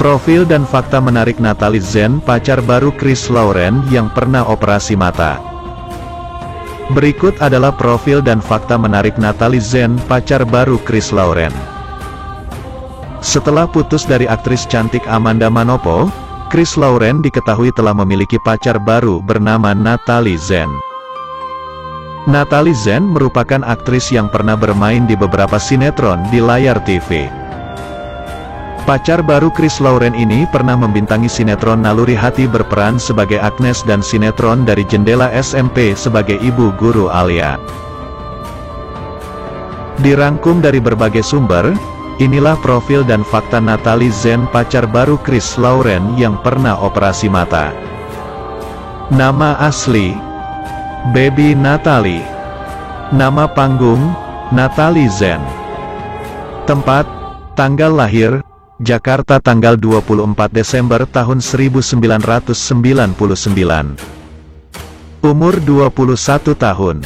Profil dan fakta menarik Natalie Zen, pacar baru Chris Lauren yang pernah operasi mata. Berikut adalah profil dan fakta menarik Natalie Zen, pacar baru Chris Lauren. Setelah putus dari aktris cantik Amanda Manopo, Chris Lauren diketahui telah memiliki pacar baru bernama Natalie Zen. Natalie Zen merupakan aktris yang pernah bermain di beberapa sinetron di layar TV. Pacar baru Chris Lauren ini pernah membintangi sinetron Naluri Hati berperan sebagai Agnes dan sinetron Dari Jendela SMP sebagai ibu guru Alia. Dirangkum dari berbagai sumber, inilah profil dan fakta Natalie Zen, pacar baru Chris Lauren yang pernah operasi mata. Nama asli: Baby Natalie. Nama panggung: Natalie Zen. Tempat: tanggal lahir: Jakarta tanggal 24 Desember tahun 1999. Umur 21 tahun.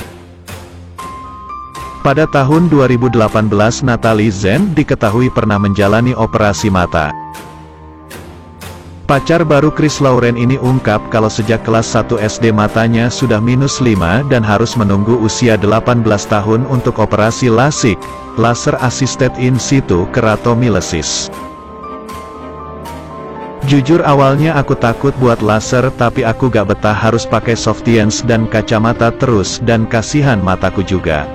Pada tahun 2018 Natalie Zen diketahui pernah menjalani operasi mata. Pacar baru Chris Lauren ini ungkap kalau sejak kelas 1 SD matanya sudah -5 dan harus menunggu usia 18 tahun untuk operasi LASIK, Laser Assisted In Situ Keratomilesis. Jujur awalnya aku takut buat laser, tapi aku gak betah harus pakai softiens dan kacamata terus dan kasihan mataku juga.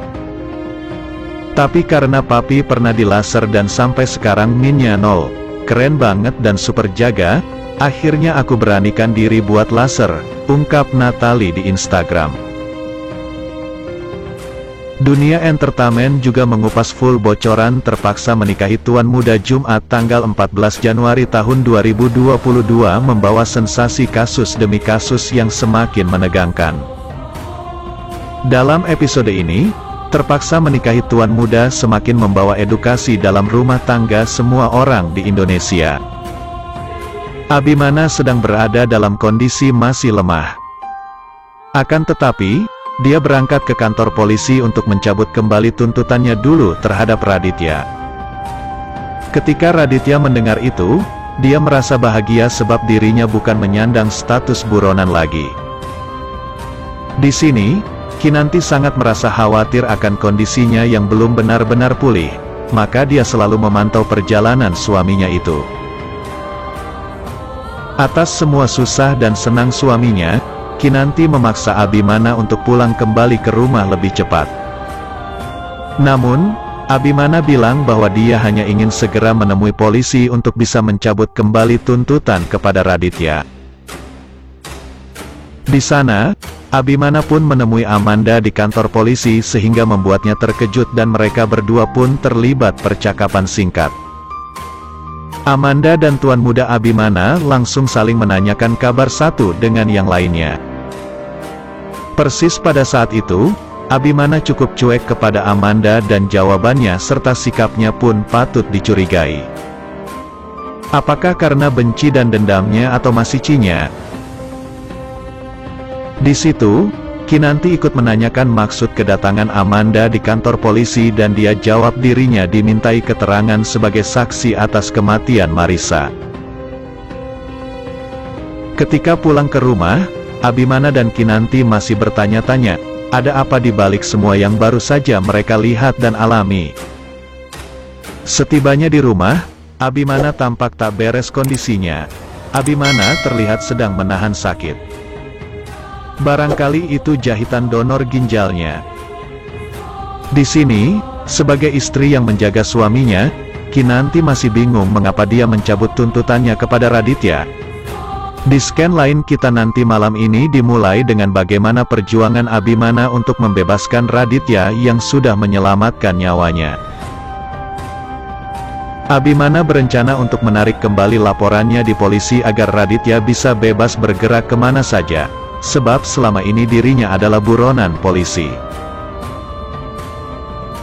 Tapi karena papi pernah di laser dan sampai sekarang minnya 0, keren banget dan super jaga, akhirnya aku beranikan diri buat laser, ungkap Natalie di Instagram. Dunia entertainment juga mengupas full bocoran terpaksa menikahi tuan muda Jumat tanggal 14 Januari tahun 2022 membawa sensasi kasus demi kasus yang semakin menegangkan. Dalam episode ini, terpaksa menikahi tuan muda semakin membawa edukasi dalam rumah tangga semua orang di Indonesia. Abimana sedang berada dalam kondisi masih lemah. Akan tetapi, dia berangkat ke kantor polisi untuk mencabut kembali tuntutannya dulu terhadap Raditya. Ketika Raditya mendengar itu, dia merasa bahagia sebab dirinya bukan menyandang status buronan lagi. Di sini, Kinanti sangat merasa khawatir akan kondisinya yang belum benar-benar pulih, maka dia selalu memantau perjalanan suaminya itu. Atas semua susah dan senang suaminya, Kinanti memaksa Abimana untuk pulang kembali ke rumah lebih cepat. Namun, Abimana bilang bahwa dia hanya ingin segera menemui polisi untuk bisa mencabut kembali tuntutan kepada Raditya. Di sana, Abimana pun menemui Amanda di kantor polisi sehingga membuatnya terkejut dan mereka berdua pun terlibat percakapan singkat. Amanda dan tuan muda Abimana langsung saling menanyakan kabar satu dengan yang lainnya. Persis pada saat itu, Abimana cukup cuek kepada Amanda dan jawabannya serta sikapnya pun patut dicurigai. Apakah karena benci dan dendamnya atau masih cinya? Di situ, Kinanti ikut menanyakan maksud kedatangan Amanda di kantor polisi dan dia jawab dirinya dimintai keterangan sebagai saksi atas kematian Marissa. Ketika pulang ke rumah, Abimana dan Kinanti masih bertanya-tanya, ada apa di balik semua yang baru saja mereka lihat dan alami. Setibanya di rumah, Abimana tampak tak beres kondisinya. Abimana terlihat sedang menahan sakit. Barangkali itu jahitan donor ginjalnya. Di sini, sebagai istri yang menjaga suaminya, Kinanti masih bingung mengapa dia mencabut tuntutannya kepada Raditya. Di scan lain kita nanti malam ini dimulai dengan bagaimana perjuangan Abimana untuk membebaskan Raditya yang sudah menyelamatkan nyawanya. Abimana berencana untuk menarik kembali laporannya di polisi agar Raditya bisa bebas bergerak kemana saja, sebab selama ini dirinya adalah buronan polisi.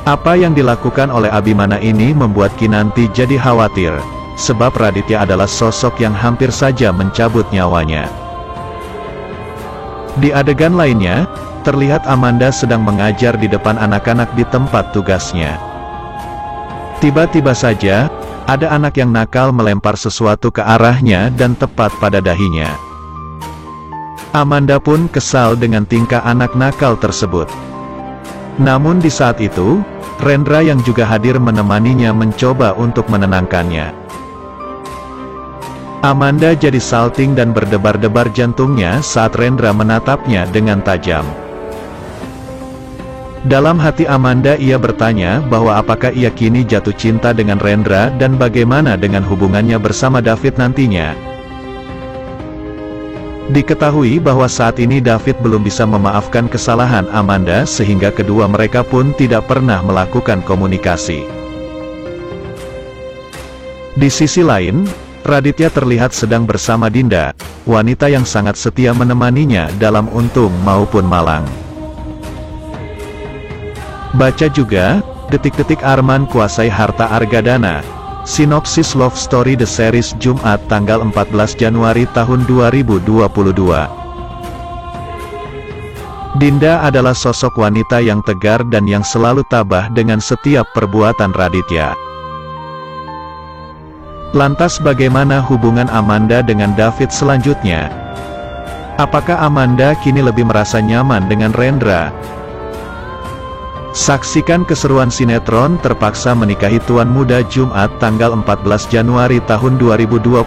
Apa yang dilakukan oleh Abimana ini membuat Kinanti jadi khawatir, sebab Raditya adalah sosok yang hampir saja mencabut nyawanya. Di adegan lainnya, terlihat Amanda sedang mengajar di depan anak-anak di tempat tugasnya. Tiba-tiba saja, Ada anak yang nakal melempar sesuatu ke arahnya dan tepat pada dahinya. Amanda pun kesal dengan tingkah anak nakal tersebut. Namun di saat itu, Rendra yang juga hadir menemaninya mencoba untuk menenangkannya. Amanda jadi salting dan berdebar-debar jantungnya saat Rendra menatapnya dengan tajam. Dalam hati Amanda ia bertanya bahwa apakah ia kini jatuh cinta dengan Rendra dan bagaimana dengan hubungannya bersama David nantinya. Diketahui bahwa saat ini David belum bisa memaafkan kesalahan Amanda sehingga kedua mereka pun tidak pernah melakukan komunikasi. Di sisi lain, Raditya terlihat sedang bersama Dinda, wanita yang sangat setia menemaninya dalam untung maupun malang. Baca juga, detik-detik Arman kuasai harta Argadana. Sinopsis Love Story The Series Jumat tanggal 14 Januari tahun 2022. Dinda adalah sosok wanita yang tegar dan yang selalu tabah dengan setiap perbuatan Raditya. Lantas bagaimana hubungan Amanda dengan David selanjutnya? Apakah Amanda kini lebih merasa nyaman dengan Rendra? Saksikan keseruan sinetron Terpaksa Menikahi Tuan Muda Jumat tanggal 14 Januari tahun 2022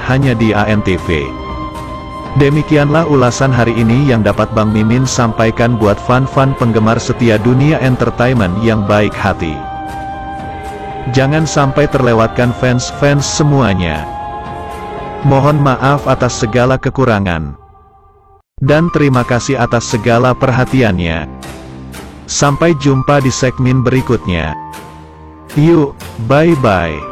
hanya di ANTV. Demikianlah ulasan hari ini yang dapat Bang Mimin sampaikan buat fan-fan penggemar setia dunia entertainment yang baik hati. Jangan sampai terlewatkan fans-fans semuanya. Mohon maaf atas segala kekurangan. Dan terima kasih atas segala perhatiannya. Sampai jumpa di segmen berikutnya. Yuk, bye-bye.